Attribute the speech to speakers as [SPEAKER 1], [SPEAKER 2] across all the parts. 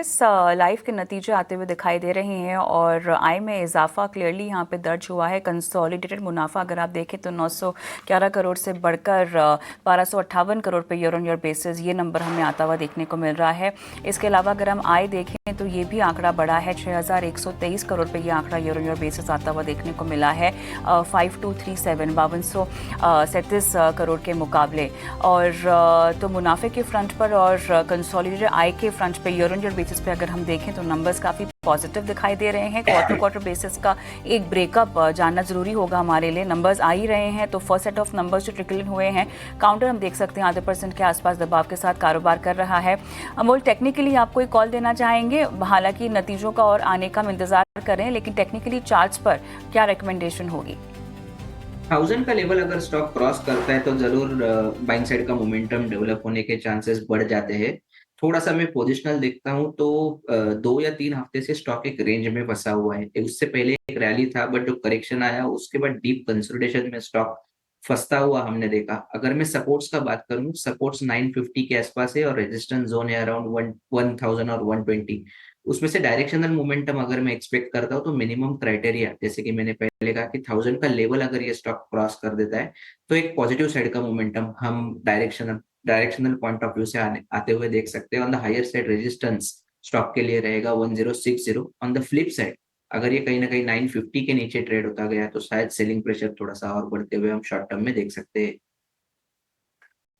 [SPEAKER 1] Zydus life के नतीजे आते हुए दिखाई दे रहे हैं और आय में इजाफा क्लियरली यहाँ पे दर्ज हुआ है। कंसोलिडेटेड मुनाफा अगर आप देखें तो 911 करोड़ से बढ़कर 1258 करोड़ पे ईयर ऑन ईयर बेसिस ये नंबर हमें आता हुआ देखने को मिल रहा है। इसके अलावा अगर हम आय देखें तो ये भी आंकड़ा बढ़ा है, 6123 करोड़ पे ये आंकड़ा ईयर ऑन ईयर बेसिस आता हुआ देखने को मिला है 5237 5237 करोड़ के मुकाबले। और तो मुनाफे के फ्रंट पर और कंसोलिडेटेड आय के फ्रंट पे ईयर ऑन ईयर बेसिस पे अगर हम देखें तो नंबर्स काफ़ी पॉजिटिव दिखाई दे रहे हैं। क्वार्टर क्वार्टर बेसिस का एक ब्रेकअप जानना जरूरी होगा हमारे लिए। नंबर्स आ ही रहे हैं तो फर्स्ट सेट ऑफ नंबर्स जो ट्रिकल इन हुए हैं, काउंटर हम देख सकते हैं आधे % के आसपास दबाव के साथ कारोबार कर रहा है। अमोल, टेक्निकली आपको एक कॉल देना चाहेंगे, हालांकि नतीजों का और आने का हम इंतजार करें, लेकिन टेक्निकली चार्ट्स पर क्या रिकमेंडेशन होगी?
[SPEAKER 2] 1000 का लेवल अगर स्टॉक क्रॉस करता है तो जरूर बाइंग साइड का मोमेंटम डेवलप होने के चांसेस बढ़ जाते हैं। थोड़ा सा मैं पोजिशनल देखता हूँ तो 2 या 3 हफ्ते से स्टॉक एक रेंज में फंसा हुआ है। उससे पहले एक रैली था, बट जो करेक्शन आया उसके बाद डीप कंसोलिडेशन में स्टॉक फंसता हुआ हमने देखा। अगर मैं सपोर्ट्स का बात करूँ, सपोर्ट्स 950 के आसपास है और रेजिस्टेंस जोन है अराउंड 1000 और 120। उसमें से डायरेक्शनल मोमेंटम अगर मैं एक्सपेक्ट करता हूँ तो मिनिमम क्राइटेरिया, जैसे कि मैंने पहले कहा कि 1000 का लेवल अगर ये स्टॉक क्रॉस कर देता है तो एक पॉजिटिव साइड का मोमेंटम हम डायरेक्शनल पॉइंट ऑफ व्यू से आते हुए देख सकते हैं। On the higher side resistance stock के लिए रहेगा 1060। ऑन द फ्लिप साइड अगर ये कहीं ना कहीं 950 के नीचे ट्रेड होता गया तो शायद सेलिंग प्रेशर थोड़ा सा और बढ़ते हुए हम शॉर्ट टर्म में देख सकते हैं।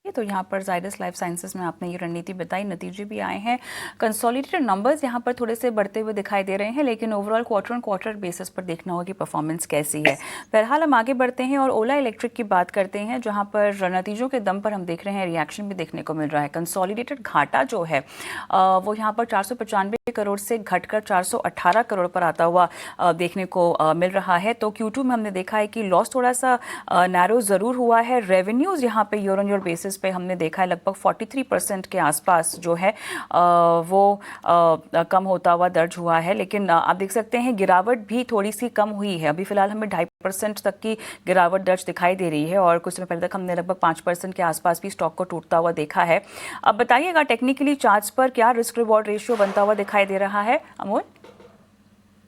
[SPEAKER 1] ये तो यहाँ पर ज़ाइडस लाइफ साइंसेज में आपने ये रणनीति बताई, नतीजे भी आए हैं। कंसोलिडेटेड नंबर्स यहाँ पर थोड़े से बढ़ते हुए दिखाई दे रहे हैं, लेकिन overall quarter on quarter basis पर देखना होगा कि परफॉर्मेंस कैसी है। बहरहाल हम आगे बढ़ते हैं और ओला इलेक्ट्रिक की बात करते हैं, जहाँ पर नतीजों के दम पर हम देख रहे हैं रिएक्शन भी देखने को मिल रहा है। कंसोलिडेटेड घाटा जो है वो यहाँ पर 495 करोड़ से घटकर 418 करोड़ पर आता हुआ देखने को मिल रहा है। तो Q2 में हमने देखा है कि लॉस थोड़ा सा नैरो ज़रूर हुआ है। रेवेन्यूज़ यहाँ पे ईयर ऑन ईयर बेसिस पे हमने देखा है लगभग 43% के आसपास जो है वो कम होता हुआ दर्ज हुआ है। लेकिन आप देख सकते हैं गिरावट भी थोड़ी सी कम हुई है। अभी फिलहाल हमें 2.5% तक की गिरावट दर्ज दिखाई दे रही है और कुछ समय पहले तक हमने लगभग 5% के आसपास भी स्टॉक को टूटता हुआ देखा है। अब बताइएगा टेक्निकली चार्ट्स पर क्या रिस्क रिवॉर्ड रेशियो बनता हुआ दिखाई दे रहा है, अमोल?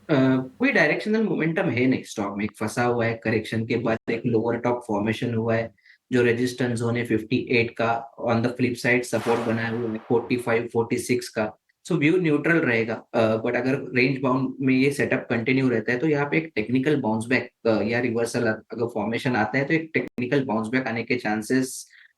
[SPEAKER 2] कोई डायरेक्शनल मोमेंटम है नहीं, स्टॉक में एक फंसा हुआ है। करेक्शन के बाद एक लोअर टॉप फॉर्मेशन हुआ है जो रेजिस्टेंस जोन है 58 का। On the flip side support बनाया हुआ है 45 46 का। सो व्यू न्यूट्रल रहेगा, बट अगर रेंज बाउंड में ये सेटअप कंटिन्यू रहता है तो यहाँ पे एक टेक्निकल बाउंस बैक या रिवर्सल अगर फॉर्मेशन आता है तो एक टेक्निकल बाउंस बैक आने के चांसेस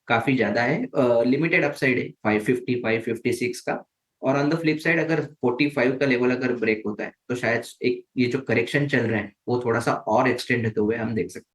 [SPEAKER 2] काफी ज्यादा है। लिमिटेड अपसाइड है 550 556 का। और ऑन द फ्लिप साइड अगर 45 का लेवल अगर ब्रेक होता है तो शायद एक ये जो करेक्शन चल रहा है वो थोड़ा सा और एक्सटेंड होते हुए हम देख सकते हैं।